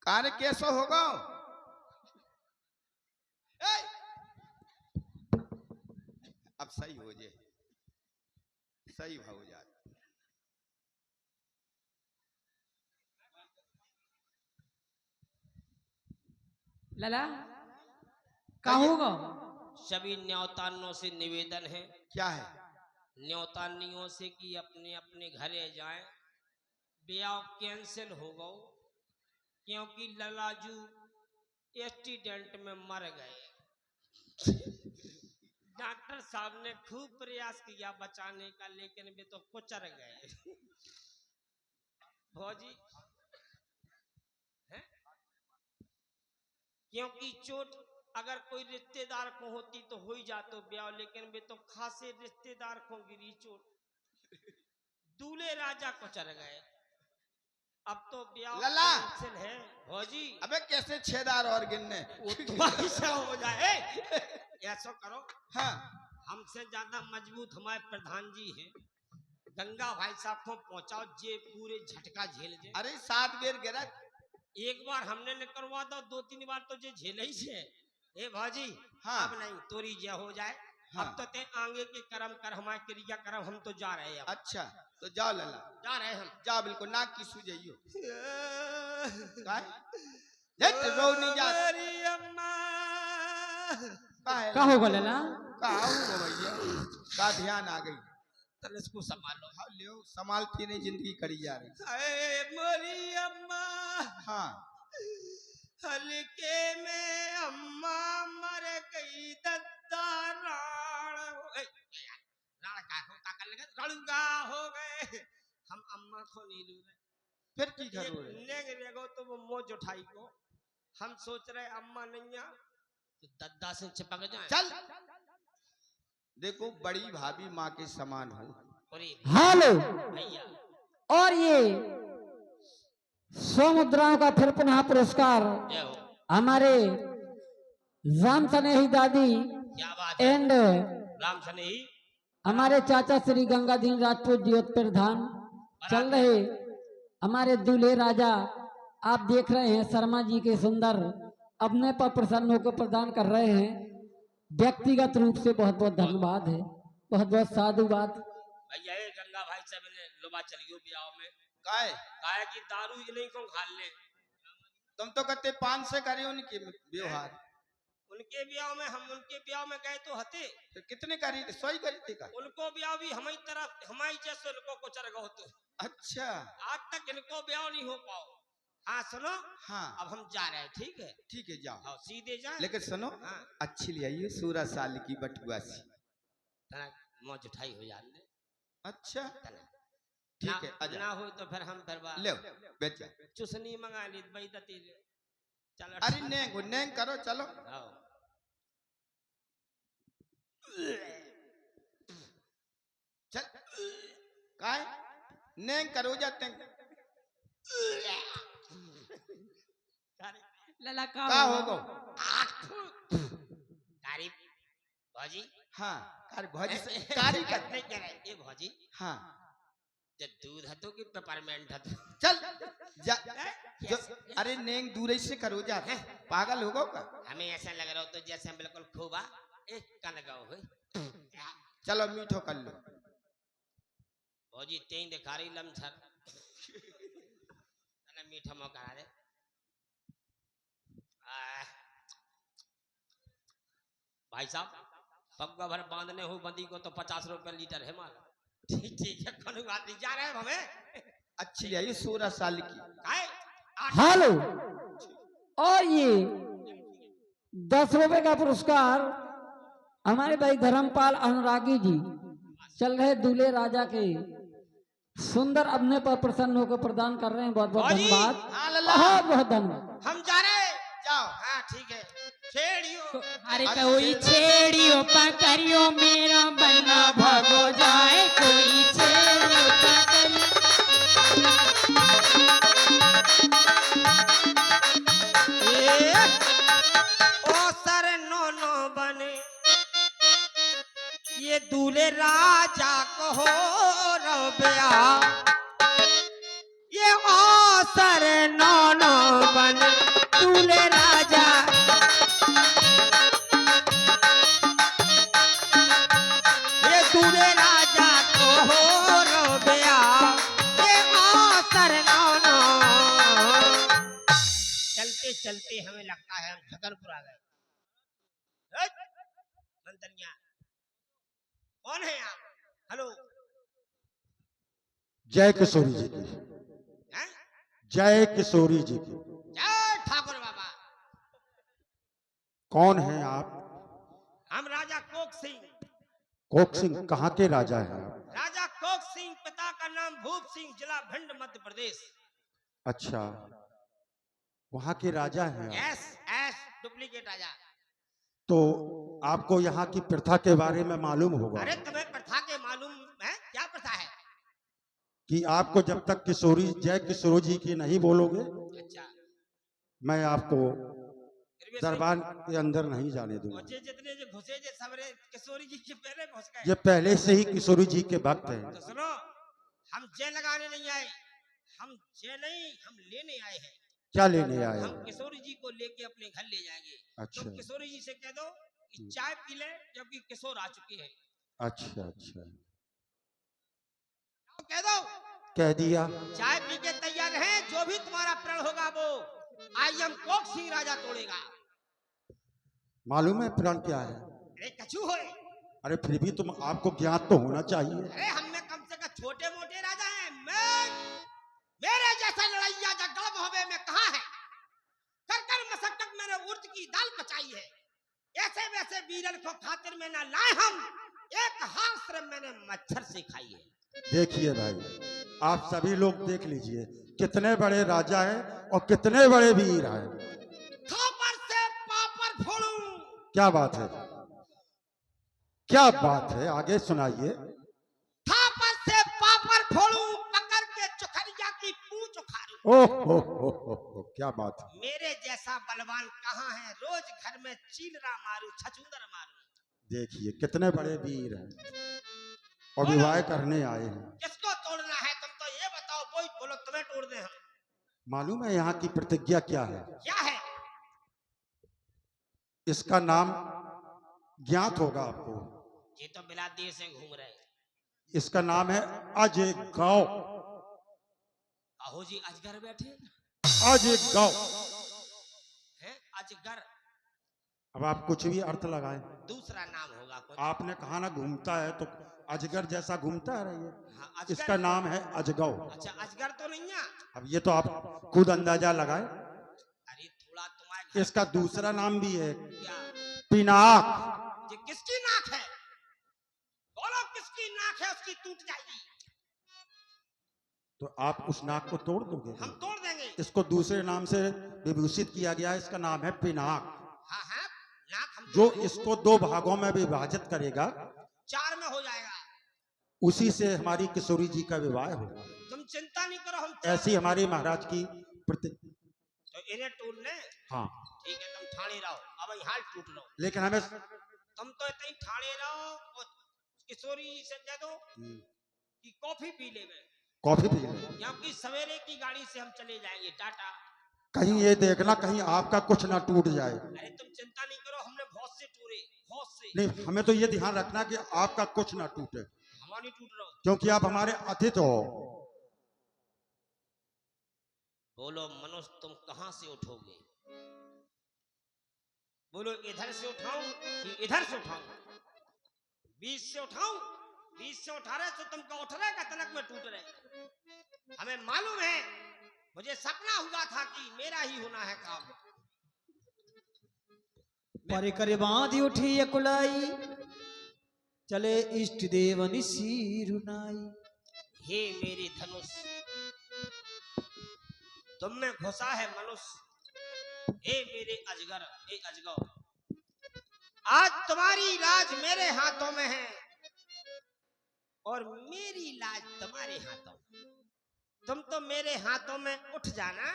का रे कैसो होगा ए! अब सही हो जाए सही हो जाए लला का होगा सभी न्योतानियों से निवेदन है क्या है न्योतानियों से कि अपने अपने घरे जाएं ब्याह कैंसिल हो गो क्योंकि ललाजू एक्सीडेंट में मर गए डॉक्टर साहब ने खूब प्रयास किया बचाने का लेकिन वे तो कुचर गए भौजी हैं? क्योंकि चोट अगर कोई रिश्तेदार को होती तो हो ही जातो ब्याह लेकिन वे तो खासे रिश्तेदार को गिरी चोट दूल्हे राजा कुचर गए अब तो ब्याह लला। कैंसिल है भौजी अबे कैसे छेदार और गिनने वो तो ऐसा हो जाए ऐसा करो हाँ हमसे ज्यादा मजबूत हमारे प्रधान जी हैं गंगा भाई साहब को पहुंचाओ जे पूरे झटका झेल जे अरे 7 बेर गिरा एक बार हमने निकलवा दो 2-3 बार तो जे झेले ही से ए भाजी हाँ। अब नहीं तोरी जय हो जाए हाँ। अब तो ते आगे के कर्म कर हमारे क्रिया कर्म हम तो जा रहे हैं अब अच्छा तो जाओ लला जा रहे हैं हम जा बिल्कुल नाक की सू जाइयो काय जट रो नहीं जा मेरी अम्मा का है का होगा लला का हो भैया का ध्यान आ गई तल इसको संभालो हाँ लियो संभालती नहीं जिंदगी करी जा रही ए मेरी अम्मा हाँ हल्के में अम्मा मर गई दद्दा राण हो गई राण का कर लगे रणगा हो गए हम अम्मा को नहीं लू रहे फिर की करो रे नेग रेगो तो वो मोज उठाई को हम सोच रहे अम्मा नहीं आ तो दद्दा से चिपक जाए चल देखो बड़ी भाभी माँ के समान हो अरे हेलो भैया और ये 100 मुद्राओं का फिर पुनः पुरस्कार जय हो हमारे राम सनेही दादी क्या बात है एंड राम सनेही हमारे चाचा श्री गंगाधीन राजपूत ज्योत प्रधान चल रहे हमारे दूल्हे राजा आप देख रहे हैं शर्मा जी के सुंदर अपने पर प्रसन्न होकर प्रदान कर रहे हैं व्यक्तिगत रूप से बहुत बहुत धन्यवाद है बहुत बहुत साधुवाद भैया ये गंगा भाई साहब ने लुबा चलियो ब्याह में काय काहे की दारू इन्हीं को खा ले तुम तो कहते 5 से करे उनके व्यवहार उनके ब्याह में हम उनके ब्याह में गए तो हते फिर कितने करी थे 100 ही करी थी का उनको ब्याह भी हमारी तरफ हमारी जैसे उनको कुचर गो तो अच्छा आज तक इनको ब्याह नहीं हो पाओ हाँ सुनो हाँ अब हम जा रहे हैं ठीक है ठीक है जाओ हाँ सीधे जा लेकिन सुनो हाँ अच्छी ले आइए 16 साल की बटुआ सी तना मौज उठाई हो जान दे अच्छा तना ठीक है ना आजा हो तो फिर हम फिर ले बेच जा चुसनी मंगा ली भाई दती चलो अरे नेंग करो चलो आओ चल काय नेंग करो जाते लला का होगो तारीफ भौजी हाँ कार भौजी से कारी कर नहीं कह रहे ये भौजी हाँ जब दूध हतो कि पेपरमेंट हतो चल जा जो अरे नेंग दूर से करो जा पागल होगो का हमें ऐसा लग रहा हो तो जैसे हम बिल्कुल खूबा एक का लगाओ है चलो मीठो कर लो भौजी तेई दिखा रही लमछर मीठा मौका दे भाई साहब पग्गा भर बांधने हो बंदी को तो 50 रुपए लीटर है माल ठीक है कोई बात नहीं जा रहे हैं हमें अच्छी है ये 16 साल की काय हेलो, और ये 10 रुपए का पुरस्कार हमारे भाई धर्मपाल अनुरागी जी चल रहे दूल्हे राजा के सुंदर अपने पर प्रसन्न होकर प्रदान कर रहे हैं। बहुत बहुत भौजी, धन्यवाद, हाँ लल्ला बहुत बहुत धन्यवाद। हम जा रहे हैं जाओ हाँ ठीक है छेड़ियो अरे कोई छेड़ियो पकड़ियो मेरा बन्ना भगो जाए कोई छेड़ियो पकड़ियो ओ सर नो बने ये दूल्हे राजा को हो रबिया ये ओ सर नो बने दूल्हे राजा ये दूल्हे राजा को हो रबिया ये ओ सर नो चलते चलते हमें लगता है हम छतरपुर आ गए मंतरिया कौन है आप हेलो जय किशोरी जी की, हैं जय किशोरी जी की। जय ठाकुर बाबा कौन हैं आप? हम राजा कोक सिंह कोक सिंह कहाँ के राजा हैं आप? राजा कोक सिंह पिता का नाम भूप सिंह जिला भिंड मध्य प्रदेश अच्छा, वहाँ के राजा हैं आप। एस एस डुप्लीकेट राजा तो आपको यहाँ की प्रथा के बारे में मालूम होगा अरे तुम्हें प्रथा के मालूम है क्या प्रथा है कि आपको जब तक किशोरी जय किशोरी जी की नहीं बोलोगे अच्छा मैं आपको फिर भी दरबार के अंदर नहीं जाने दूंगा। मुझे जितने जो घुसे जे सबरे किशोरी जी के पहले घुस गए ये पहले से ही किशोरी जी के भक्त हैं। तो सुनो हम जे लगाने नहीं आए हम जे नहीं हम लेने आए हैं क्या लेने आए हम हो? किशोरी जी को लेके अपने घर ले जाएंगे अच्छा तुम किशोरी जी से कह दो कि चाय पी ले जबकि किशोर आ चुके हैं अच्छा अच्छा, कह दो कह दिया। चाय पी के तैयार हैं जो भी तुम्हारा प्रण होगा वो आई एम कोक सिंह राजा तोड़ेगा मालूम है प्रण क्या है? अरे कछू होए अरे फिर भी तुम आपको ज्ञात तो होना चाहिए। अरे हम में कम से कम छोटे मोटे राजा हैं मैं मेरे जैसा लड़ैया जगड़ मोहबे में कहाँ है कर कर मसक्कत मैंने उर्द की दाल पचाई है ऐसे वैसे बीरल को खातिर में ना लाए हम एक हाथ से मैंने मच्छर से खाई है देखिए भाई, आप सभी लोग देख लीजिए कितने बड़े राजा हैं और कितने बड़े वीर हैं। थापर से पापर फोड़ूं क्या बात है, क्या बात है, आगे सुनाइए। थापर से पापर फोड़ूं पकड़ के चुखरिया की पूंछ उखाड़ूं ओह क्या बात है। मेरे जैसा बलवान कहाँ है रोज घर में चीलरा मारू छछूंदर मारू देखिए कितने बड़े वीर हैं और विवाह करने आए हैं। किसको तोड़ना है तुम तो ये बताओ बोई बोलो तुम्हें तोड़ दे हम मालूम है यहाँ की प्रतिज्ञा क्या है? क्या है इसका नाम ज्ञात होगा आपको। ये तो बिला देश से घूम रहे हैं इसका नाम है अजगांव। आहो जी अजगर बैठे अजगांव। हैं अजगर अब आप कुछ भी अर्थ लगाएं। दूसरा नाम होगा कुछ आपने कहा ना घूमता है तो अजगर जैसा घूमता है रही है। हाँ, अजगर। इसका नाम है अजगांव। अच्छा अजगर तो नहीं है अब ये तो आप खुद अंदाजा लगाए। अरे थोड़ा तुम्हारे इसका दूसरा नाम भी है क्या पिनाक। ये किसकी नाक है बोलो किसकी नाक है उसकी टूट जाएगी तो आप उस नाक को तोड़ दोगे। हम तोड़ देंगे इसको दूसरे नाम से विभूषित किया गया है। इसका नाम है पिनाक। हाँ हाँ नाक हम जो इसको 2 भागों में विभाजित करेगा 4 में हो जाएगा उसी से हमारी किशोरी जी का विवाह होगा। तुम नहीं करो हम ऐसी हमारी महाराज की प्रति। तो इन्हें टूटने हाँ, ठीक है, तुम ठाणे रहो, अब यहाँ टूट रहो, लेकिन हमें तुम तो इतनी ठाणे रहो और किशोरी से कह दो कि कॉफी पी ले में, कॉफी पी लें। क्योंकि सवेरे की गाड़ी से हम चले जाएंगे, टाटा। कहीं ये देखना कहीं आपका कुछ ना टूट जाए। अरे तुम चिंता नहीं करो, हमने बहुत से टूरे, बहुत से। नहीं, हमें तो ये ध्यान रखना कि आपका कुछ ना टूटे, हमारा नहीं टूट रहा। क्योंकि आप हमारे अतिथि हो। बोलो मनुष्य, तुम कहां से उठोगे? बोलो इधर से उठाऊं कि इधर से उठाऊं? बीच से उठाऊं? बीच से उठा रहे तो तुमको उठ रहे का तलक में टूट रहे। हमें मालूम है, मुझे सपना हुआ था कि मेरा ही होना है काम। परिकर बांधी उठी कुलाई, चले इष्ट देवनि सिरुनाई। हे मेरे धनुष, तुम में घुसा है मनुष्य। हे मेरे अजगर, हे अजगर, आज तुम्हारी लाज मेरे हाथों में है और मेरी लाज तुम्हारे हाथों में। तुम तो मेरे हाथों में उठ जाना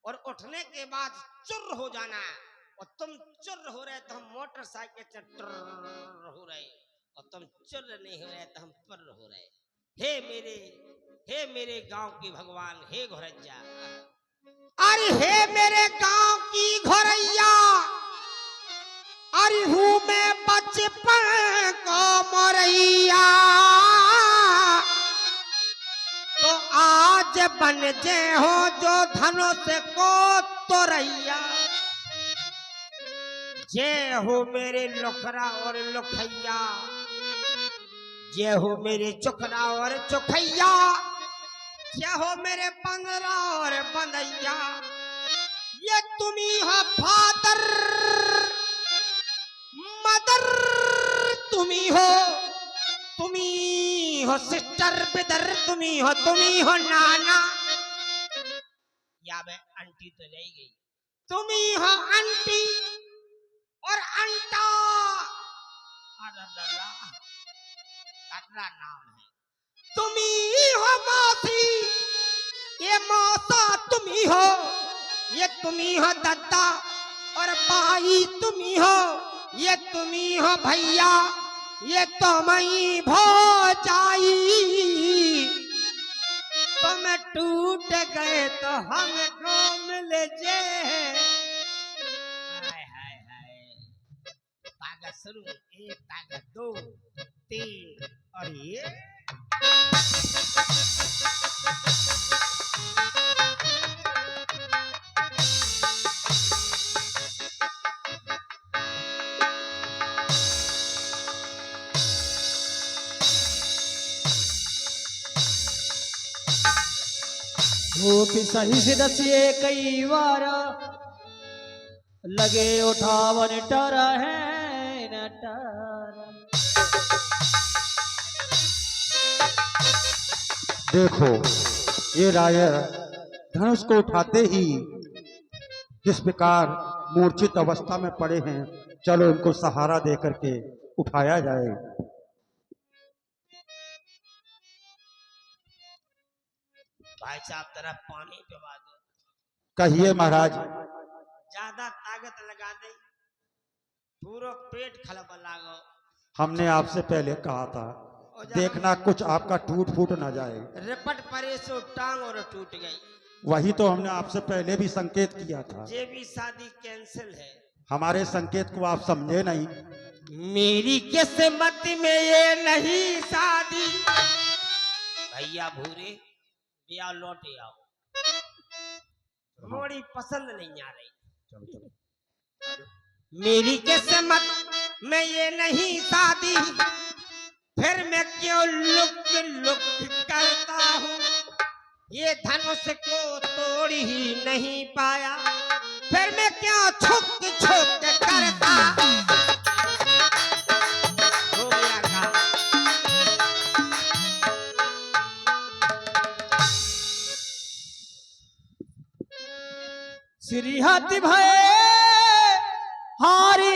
और उठने के बाद चुर हो जाना, और तुम चुर हो रहे तो हम मोटरसाइकिल से ट्रर हो रहे, और तुम चुर नहीं हो रहे तो हम पर हो रहे। हे मेरे गांव के भगवान, हे घोरैया, अरे हे मेरे गांव की घोरैया, अरे हूँ मैं बचपन को मोरैया, तो आज बन जे हो जो धनुष को तोरैया। जय हो मेरे लुखरा और लुखैया, जय हो मेरे चुखरा और चुखैया, जय हो मेरे बंदरा और बंदैया। ये तुम्ही हो फादर मदर, तुम्ही हो सिस्टर ब्रदर, तुम्ही हो नाना, या मैं आंटी तो रह गई, तुम्ही हो आंटी और अंटा। नाम है, तुम्ही हो मौसी, ये मौसा तुम्ही हो, ये तुम्ही हो दादा और भाई तुम्ही हो, ये तुम्ही हो भैया, ये तुम्ही भौजाई। तुम टूट गए तो हमको मिल जे। हाय हाय हाय, ताकत शुरू, 1 ताकत 2 3 और ये धूप सही से दसिए कई बार, लगे उठावन टर है न टर। देखो ये रायर धनुष को उठाते ही जिस प्रकार मूर्छित अवस्था में पड़े हैं, चलो इनको सहारा दे करके उठाया जाए। भाई साहब तरफ पानी पिवा दो। कहिए महाराज। ज्यादा ताकत लगा दे, पूरा पेट खलबल लागो। हमने आपसे पहले कहा था, देखना कुछ आपका टूट फूट ना जाए। रिपट परे सो टांग और टूट गई। वही तो हमने आपसे पहले भी संकेत किया था। ये भी शादी कैंसिल है। हमारे संकेत को आप समझे नहीं। मेरी किस्मत में ये नहीं शादी। भैया भूरे ब्याह लौटे आओ, मोड़ी पसंद नहीं आ रही। मेरी किस्मत में ये नहीं शादी, फिर मैं क्यों लुक लुक करता हूँ। ये धनुष को तोड़ ही नहीं पाया, फिर मैं क्यों छुक छुक करता। हो गया काम। श्री हाथी भय हारी